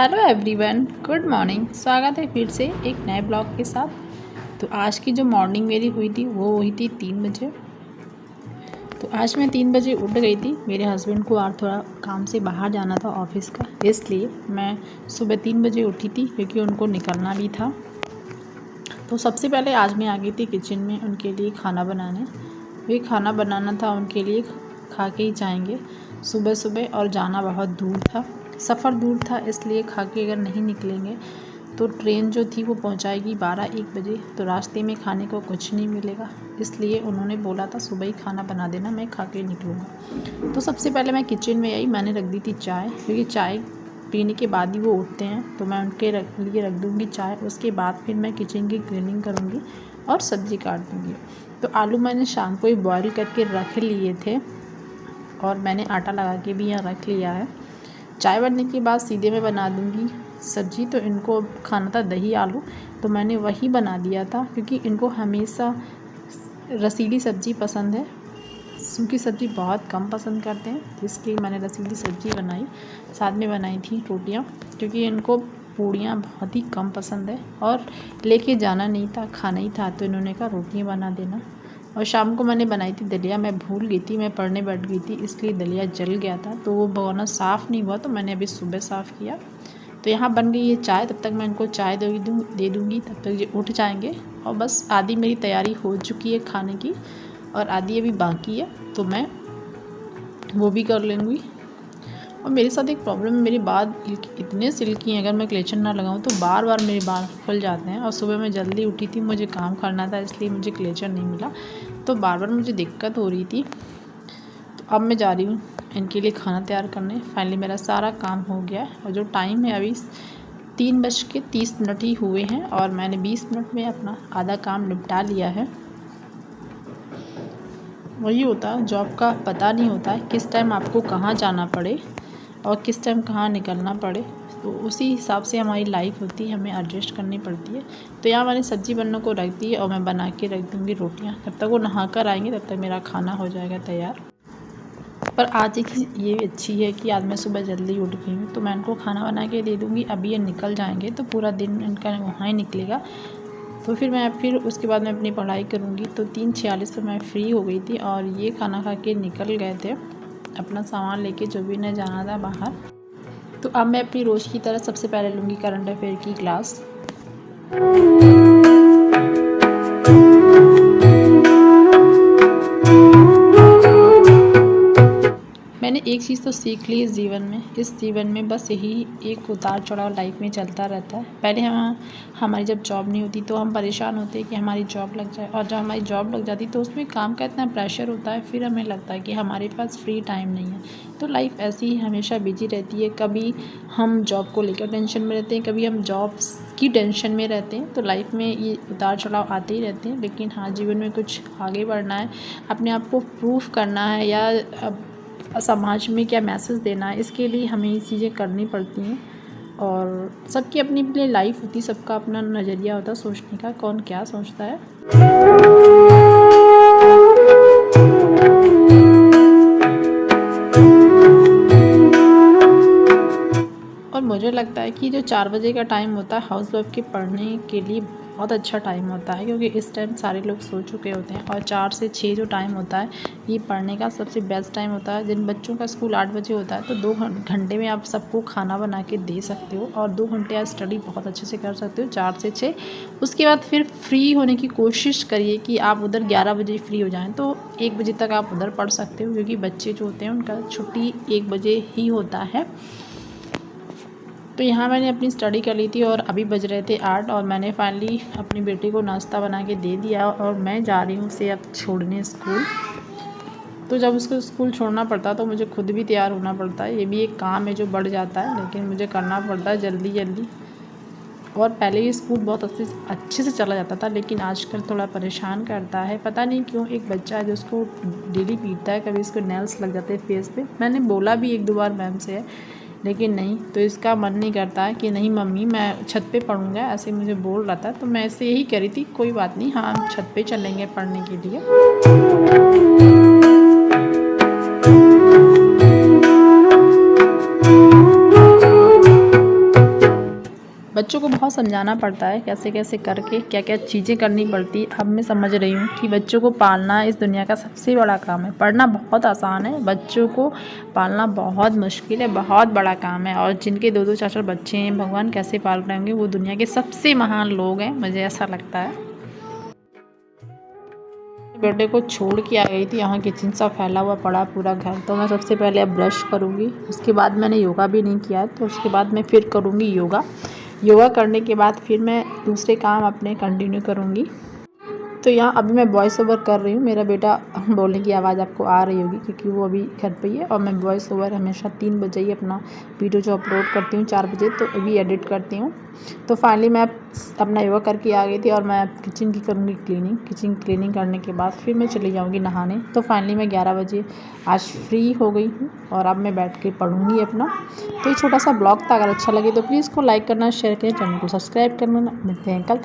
Hello everyone, good morning. स्वागत है फिर से एक नए ब्लॉग के साथ। तो आज की जो मॉर्निंग मेरी हुई थी वो हुई थी 3 बजे। तो आज मैं 3 बजे उठ गई थी। मेरे हस्बैंड को आज थोड़ा काम से बाहर जाना था ऑफिस का, इसलिए मैं सुबह 3 बजे उठी थी क्योंकि उनको निकलना भी था। तो सबसे पहले आज मैं आ गई थी किचन में उनके लिए खाना बनाने। वे खाना बनाना था उनके लिए, खा के ही जाएंगे सुबह सुबह, और जाना बहुत दूर था, सफ़र दूर था, इसलिए खा के अगर नहीं निकलेंगे तो ट्रेन जो थी वो पहुंचाएगी 12-1 बजे, तो रास्ते में खाने को कुछ नहीं मिलेगा। इसलिए उन्होंने बोला था सुबह ही खाना बना देना, मैं खा के निकलूँगा। तो सबसे पहले मैं किचन में आई, मैंने रख दी थी चाय, क्योंकि चाय पीने के बाद ही वो उठते हैं, तो मैं उनके लिए रख दूँगी चाय। उसके बाद फिर मैं किचन की क्लीनिंग करूँगी और सब्ज़ी काट दूँगी। तो आलू मैंने शाम को ही बॉयल करके रख लिए थे और मैंने आटा लगा के भी यहाँ रख लिया है। चाय बनने के बाद सीधे मैं बना दूँगी सब्ज़ी। तो इनको खाना था दही आलू, तो मैंने वही बना दिया था, क्योंकि इनको हमेशा रसीली सब्ज़ी पसंद है, सूखी सब्ज़ी बहुत कम पसंद करते हैं, इसलिए मैंने रसीली सब्ज़ी बनाई। साथ में बनाई थी रोटियाँ, क्योंकि इनको पूड़ियाँ बहुत ही कम पसंद है और लेके जाना नहीं था, खाना ही था, तो इन्होंने कहा रोटियाँ बना देना। और शाम को मैंने बनाई थी दलिया, मैं भूल गई थी, मैं पढ़ने बैठ गई थी, इसलिए दलिया जल गया था, तो वो भगोना साफ़ नहीं हुआ, तो मैंने अभी सुबह साफ़ किया। तो यहाँ बन गई है चाय, तब तक मैं इनको चाय दे दूँगी, तब तक ये उठ जाएंगे। और बस आधी मेरी तैयारी हो चुकी है खाने की और आधी अभी बाकी है, तो मैं वो भी कर लूँगी। और मेरे साथ एक प्रॉब्लम है, मेरे बाल इतने सिल्की हैं, अगर मैं क्लेचर ना लगाऊं तो बार बार मेरे बाल खुल जाते हैं। और सुबह मैं जल्दी उठी थी, मुझे काम करना था, इसलिए मुझे क्लेचर नहीं मिला, तो बार बार मुझे दिक्कत हो रही थी। तो अब मैं जा रही हूँ इनके लिए खाना तैयार करने। फाइनली मेरा सारा काम हो गया है और जो टाइम है अभी 3:30 ही हुए हैं और मैंने 20 मिनट में अपना आधा काम निपटा लिया है। वही होता है, जॉब का पता नहीं होता है किस टाइम आपको कहाँ जाना पड़े और किस टाइम कहाँ निकलना पड़े, तो उसी हिसाब से हमारी लाइफ होती है, हमें एडजस्ट करनी पड़ती है। तो यहाँ मैंने सब्ज़ी बनने को रख दी है और मैं बना के रख दूँगी रोटियाँ। जब तक वो नहा कर आएंगे तब तक मेरा खाना हो जाएगा तैयार। पर आज एक ये अच्छी है कि आज मैं सुबह जल्दी उठ गई हूँ, तो मैं इनको खाना बना के दे दूँगी। अभी ये निकल जाएंगे तो पूरा दिन इनका वहाँ ही निकलेगा, तो फिर उसके बाद मैं अपनी पढ़ाई करूँगी। तो 3:46 पर मैं फ्री हो गई थी और ये खाना खा के निकल गए थे अपना सामान लेके, जो भी इन्हें जाना था बाहर। तो अब मैं अपनी रोज़ की तरह सबसे पहले लूँगी करंट अफेयर की क्लास। मैंने एक चीज़ तो सीख ली इस जीवन में बस यही एक उतार चढ़ाव लाइफ में चलता रहता है। पहले हमारी जब जॉब नहीं होती तो हम परेशान होते हैं कि हमारी जॉब लग जाए, और जब हमारी जॉब लग जाती तो उसमें काम का इतना प्रेशर होता है, फिर हमें लगता है कि हमारे पास फ्री टाइम नहीं है। तो लाइफ ऐसी ही हमेशा बिजी रहती है, कभी हम जॉब को लेकर टेंशन में रहते हैं, कभी हम जॉब की टेंशन में रहते हैं। तो लाइफ में ये उतार चढ़ाव आते ही रहते हैं, लेकिन हाँ, जीवन में कुछ आगे बढ़ना है, अपने आप को प्रूफ करना है, या समाज में क्या मैसेज देना है, इसके लिए हमें ये चीज़ें करनी पड़ती हैं। और सबकी अपनी अपनी लाइफ होती है, सबका अपना नज़रिया होता है सोचने का, कौन क्या सोचता है। और मुझे लगता है कि जो 4 बजे का टाइम होता है हाउस वाइफ के पढ़ने के लिए बहुत अच्छा टाइम होता है, क्योंकि इस टाइम सारे लोग सो चुके होते हैं। और 4 से 6 जो टाइम होता है ये पढ़ने का सबसे बेस्ट टाइम होता है। जिन बच्चों का स्कूल 8 बजे होता है तो 2 घंटे में आप सबको खाना बना के दे सकते हो और 2 घंटे आप स्टडी बहुत अच्छे से कर सकते हो, 4 से 6। उसके बाद फिर फ्री होने की कोशिश करिए कि आप उधर 11 बजे फ्री हो जाएँ, तो 1 बजे तक आप उधर पढ़ सकते हो, क्योंकि बच्चे जो होते हैं उनका छुट्टी 1 बजे ही होता है। तो यहाँ मैंने अपनी स्टडी कर ली थी और अभी बज रहे थे 8 और मैंने फाइनली अपनी बेटी को नाश्ता बना के दे दिया और मैं जा रही हूँ उसे अब छोड़ने स्कूल। तो जब उसको स्कूल छोड़ना पड़ता है तो मुझे खुद भी तैयार होना पड़ता है, ये भी एक काम है जो बढ़ जाता है, लेकिन मुझे करना पड़ता है जल्दी जल्दी। और पहले ये स्कूल बहुत अच्छे से चला जाता था, लेकिन आजकल थोड़ा परेशान करता है, पता नहीं क्यों। एक बच्चा है जो उसको डेली पीटता है, कभी इसको नेल्स लग जाते हैं फेस पे। मैंने बोला भी 1-2 बार मैम से है, लेकिन नहीं, तो इसका मन नहीं करता है कि नहीं मम्मी मैं छत पे पढ़ूँगा, ऐसे मुझे बोल रहा था। तो मैं इससे यही कह रही थी कोई बात नहीं, हाँ हम छत पे चलेंगे पढ़ने के लिए। बच्चों को बहुत समझाना पड़ता है कैसे कैसे करके क्या क्या चीज़ें करनी पड़ती है। अब मैं समझ रही हूँ कि बच्चों को पालना इस दुनिया का सबसे बड़ा काम है। पढ़ना बहुत आसान है, बच्चों को पालना बहुत मुश्किल है, बहुत बड़ा काम है। और जिनके 2-2 4-4 बच्चे हैं, भगवान कैसे पाल रहे होंगे, वो दुनिया के सबसे महान लोग हैं, मुझे ऐसा लगता है। बेटे को छोड़ के आ गई थी, यहाँ किचन सा फैला हुआ पड़ा पूरा घर। तो मैं सबसे पहले अब ब्रश करूँगी, उसके बाद मैंने योगा भी नहीं किया है, तो उसके बाद मैं फिर करूँगी योगा। योगा करने के बाद फिर मैं दूसरे काम अपने कंटिन्यू करूँगी। तो यहाँ अभी मैं वॉइस ओवर कर रही हूँ। मेरा बेटा बोलने की आवाज़ आपको आ रही होगी क्योंकि वो अभी घर पे ही है। और मैं वॉइस ओवर हमेशा 3 बजे ही अपना वीडियो जो अपलोड करती हूँ 4 बजे, तो अभी एडिट करती हूँ। तो फाइनली मैं अपना योगा करके आ गई थी और मैं किचन की करूँगी क्लीनिंग। किचन क्लीनिंग करने के बाद फिर मैं चली जाऊँगी नहाने। तो फाइनली मैं 11 बजे आज फ्री हो गई हूँ और अब मैं बैठ के पढ़ूँगी अपना। तो ये छोटा सा ब्लॉग था, अगर अच्छा लगे तो प्लीज़ इसको लाइक करना, शेयर करें, चैनल को सब्सक्राइब करना। मिलते हैं कल।